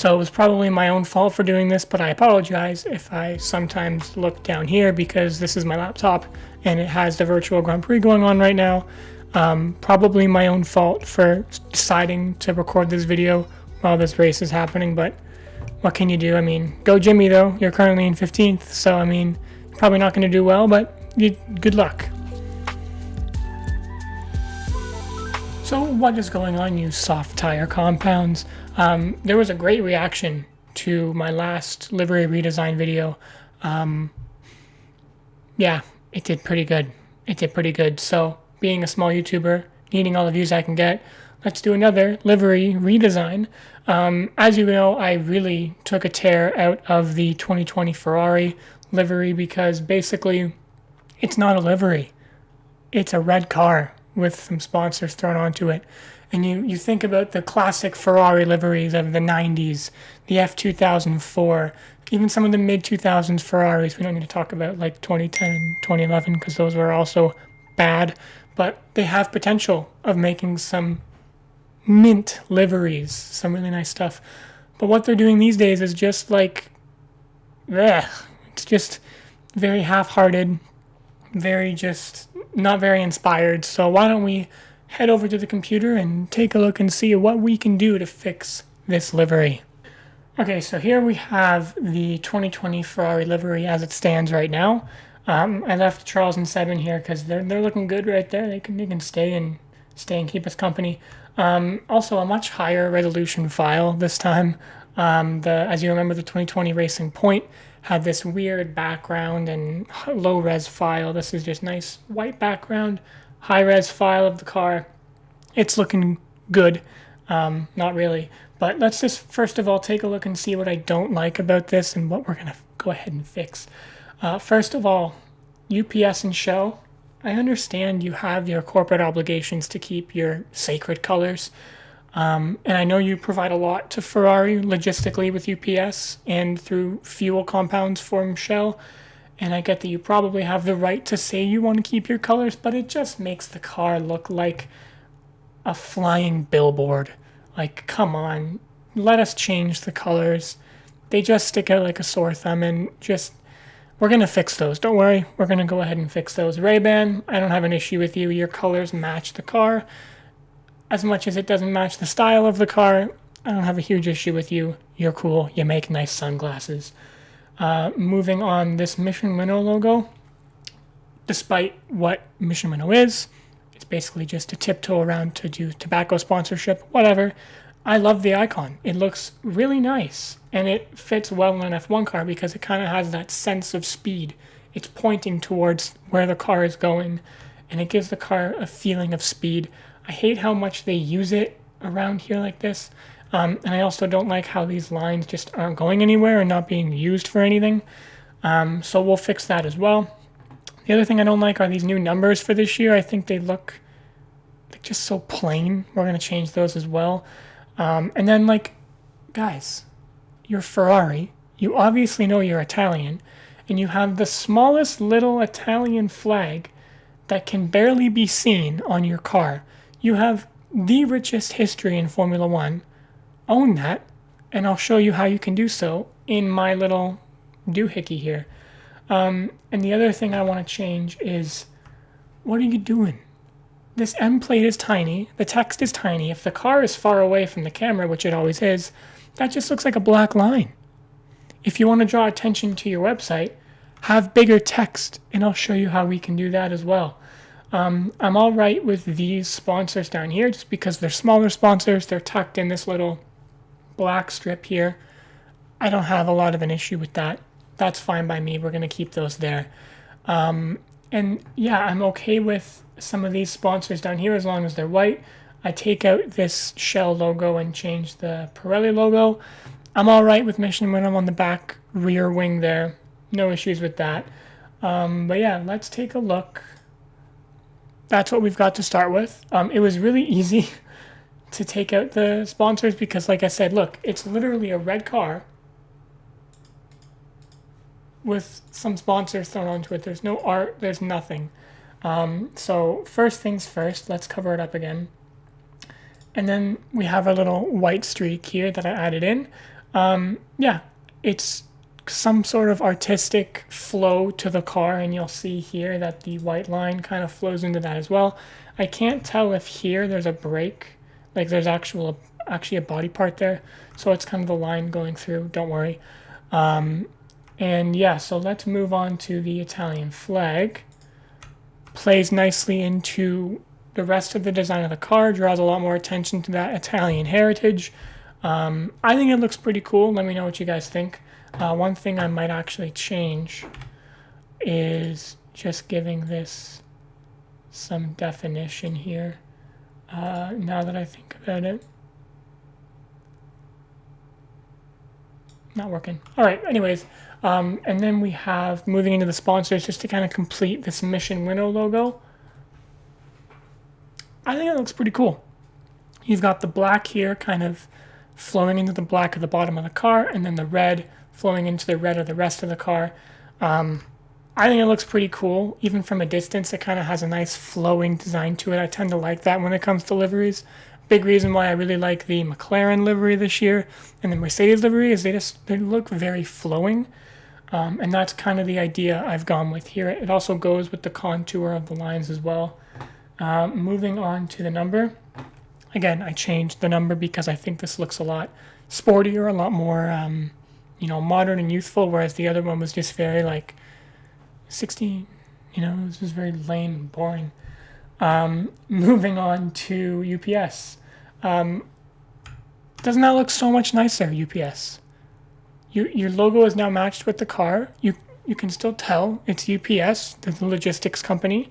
So it was probably my own fault for doing this, but I apologize if I sometimes look down here because this is my laptop and it has the virtual Grand Prix going on right now. Probably my own fault for deciding to record this video while this race is happening, but what can you do? I mean, go Jimmy though. You're currently in 15th, so I mean, probably not going to do well, but good luck. So what is going on, you soft tire compounds? There was a great reaction to my last livery redesign video. Yeah, it did pretty good. So being a small YouTuber, needing all the views I can get, let's do another livery redesign. As you know, I really took a tear out of the 2020 Ferrari livery because basically it's not a livery. It's a red car with some sponsors thrown onto it. And you think about the classic Ferrari liveries of the 90s, the F2004, even some of the mid-2000s Ferraris. We don't need to talk about like 2010 and 2011 because those were also bad. But they have potential of making some mint liveries, some really nice stuff. But what they're doing these days is just like, it's just very half-hearted, very just not very inspired. So why don't we head over to the computer and take a look and see what we can do to fix this livery. Okay, so here we have the 2020 Ferrari livery as it stands right now. I left Charles and Seb in here because they're looking good right there. They can stay and keep us company. Also a much higher resolution file this time. As you remember, the 2020 Racing Point had this weird background and low res file. This is just nice white background, high res file of the car. It's looking good. Not really, but let's just first of all take a look and see what I don't like about this and what we're gonna go ahead and fix. First of all, UPS and Shell. I understand you have your corporate obligations to keep your sacred colors. And I know you provide a lot to Ferrari logistically with UPS and through fuel compounds from Shell. And I get that you probably have the right to say you want to keep your colors, but it just makes the car look like a flying billboard. Like, come on, let us change the colors. They just stick out like a sore thumb, and we're going to fix those. Don't worry, we're going to go ahead and fix those. Ray-Ban, I don't have an issue with you. Your colors match the car. As much as it doesn't match the style of the car, I don't have a huge issue with you. You're cool. You make nice sunglasses. Moving on, this Mission Winnow logo, despite what Mission Winnow is, it's basically just a tiptoe around to do tobacco sponsorship, whatever. I love the icon. It looks really nice, and it fits well in an F1 car because it kind of has that sense of speed. It's pointing towards where the car is going, and it gives the car a feeling of speed. I hate how much they use it around here like this. And I also don't like how these lines just aren't going anywhere and not being used for anything. So we'll fix that as well. The other thing I don't like are these new numbers for this year. I think they look just so plain. We're going to change those as well. And then, like, guys, you're Ferrari. You obviously know you're Italian. And you have the smallest little Italian flag that can barely be seen on your car. You have the richest history in Formula One. Own that, and I'll show you how you can do so in my little doohickey here. And the other thing I want to change is, what are you doing? This M plate is tiny, the text is tiny. If the car is far away from the camera, which it always is, that just looks like a black line. If you want to draw attention to your website, have bigger text, and I'll show you how we can do that as well. I'm all right with these sponsors down here just because they're smaller sponsors. They're tucked in this little black strip here. I don't have a lot of an issue with that. That's fine by me. We're going to keep those there. And yeah, I'm okay with some of these sponsors down here as long as they're white. I take out this Shell logo and change the Pirelli logo. I'm all right with Mission Winnow on the back rear wing there. No issues with that. But yeah, let's take a look. That's what we've got to start with. It was really easy to take out the sponsors because, like I said, look, it's literally a red car with some sponsors thrown onto it. There's no art, there's nothing. So first things first, let's cover it up again. And then we have a little white streak here that I added in. Yeah, it's some sort of artistic flow to the car, and you'll see here that the white line kind of flows into that as well. I can't tell if here there's a brake, like there's actually a body part there, so it's kind of the line going through. Don't worry. And yeah, so let's move on to the Italian flag. Plays nicely into the rest of the design of the car, draws a lot more attention to that Italian heritage. I think it looks pretty cool. Let me know what you guys think. One thing I might actually change is just giving this some definition here. Now that I think about it. Not working. All right, anyways. And then we have, moving into the sponsors, just to kind of complete this Mission Winnow logo. I think it looks pretty cool. You've got the black here kind of flowing into the black at the bottom of the car, and then the red flowing into the red of the rest of the car. I think it looks pretty cool. Even from a distance, it kind of has a nice flowing design to it. I tend to like that when it comes to liveries. Big reason why I really like the McLaren livery this year and the Mercedes livery is they look very flowing. And that's kind of the idea I've gone with here. It also goes with the contour of the lines as well. Moving on to the number. Again, I changed the number because I think this looks a lot sportier, a lot more, modern and youthful, whereas the other one was just very, 16, it was just very lame and boring. Moving on to UPS. Doesn't that look so much nicer, UPS? Your logo is now matched with the car. You can still tell it's UPS, the logistics company.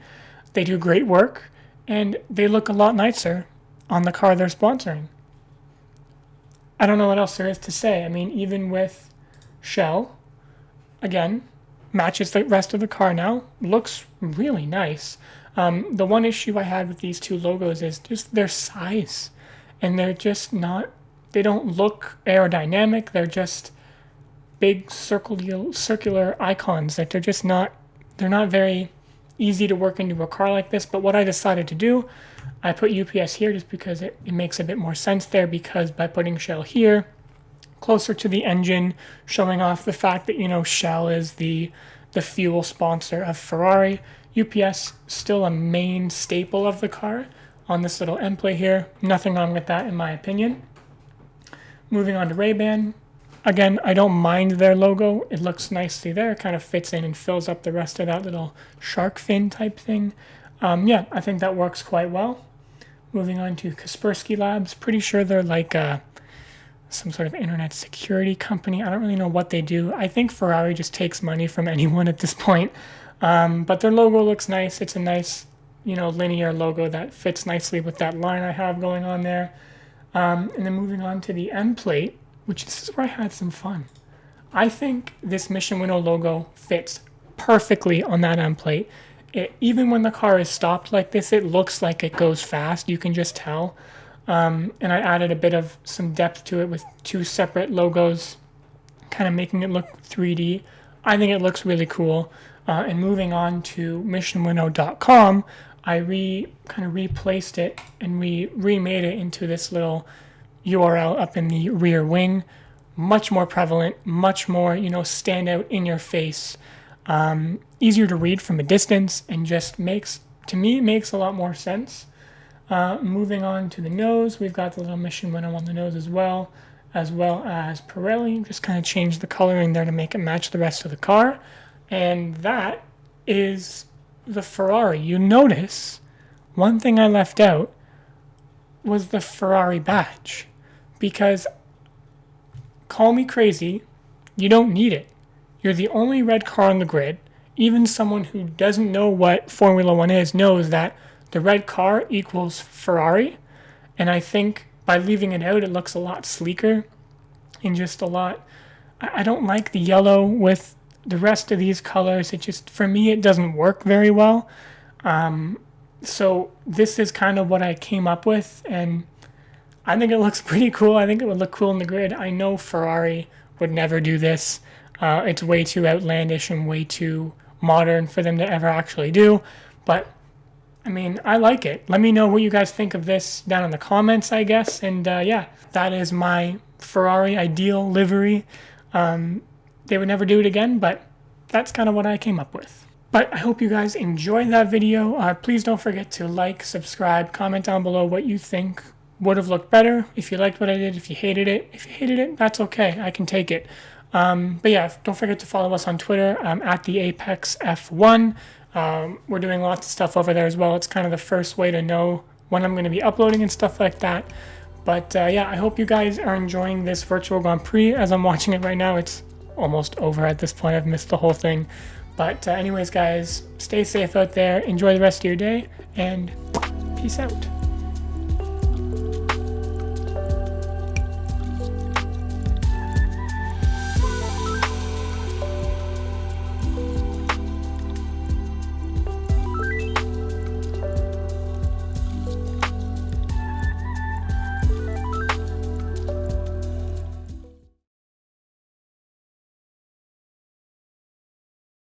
They do great work, and they look a lot nicer on the car they're sponsoring. I don't know what else there is to say. I mean, even with Shell, again, matches the rest of the car now. Looks really nice. The one issue I had with these two logos is just their size. And they're just not, they don't look aerodynamic. They're just big circular icons that they're not very easy to work into a car like this. But what I decided to do, I put UPS here just because it makes a bit more sense there, because by putting Shell here, closer to the engine, showing off the fact that, Shell is the fuel sponsor of Ferrari. UPS still a main staple of the car on this little end plate here. Nothing wrong with that in my opinion. Moving on to Ray-Ban. Again, I don't mind their logo. It looks nicely there. It kind of fits in and fills up the rest of that little shark fin type thing. Yeah, I think that works quite well. Moving on to Kaspersky Labs. Pretty sure they're like some sort of internet security company. I don't really know what they do. I think Ferrari just takes money from anyone at this point. But their logo looks nice. It's a nice, linear logo that fits nicely with that line I have going on there. And then moving on to the end plate, which this is where I had some fun. I think this Mission Winnow logo fits perfectly on that end plate. Even when the car is stopped like this, it looks like it goes fast. You can just tell. And I added a bit of some depth to it with two separate logos, kind of making it look 3D. I think it looks really cool. And moving on to missionwinnow.com, I kind of replaced it and we remade it into this little URL up in the rear wing. Much more prevalent, much more, stand out in your face. Easier to read from a distance, and just makes a lot more sense. Moving on to the nose, we've got the little Mission Winnow on the nose as well as Pirelli. Just kind of change the coloring there to make it match the rest of the car. And that is the Ferrari. You notice one thing I left out was the Ferrari badge, because call me crazy, you don't need it. You're the only red car on the grid. Even someone who doesn't know what Formula One is knows that the red car equals Ferrari. And I think by leaving it out, it looks a lot sleeker and just a lot, I don't like the yellow with the rest of these colors. It just, for me, it doesn't work very well. So this is kind of what I came up with, and I think it looks pretty cool. I think it would look cool in the grid. I know Ferrari would never do this. It's way too outlandish and way too modern for them to ever actually do. But, I mean, I like it. Let me know what you guys think of this down in the comments, I guess. And yeah, that is my Ferrari ideal livery. They would never do it again, but that's kind of what I came up with. But I hope you guys enjoyed that video. Please don't forget to like, subscribe, comment down below what you think would have looked better. If you liked what I did, if you hated it. If you hated it, that's okay. I can take it. But yeah, don't forget to follow us on Twitter at the ApexF1. We're doing lots of stuff over there as well. It's kind of the first way to know when I'm going to be uploading and stuff like that. But yeah, I hope you guys are enjoying this virtual Grand Prix as I'm watching it right now. It's almost over at this point. I've missed the whole thing. But anyways, guys, stay safe out there. Enjoy the rest of your day, and peace out.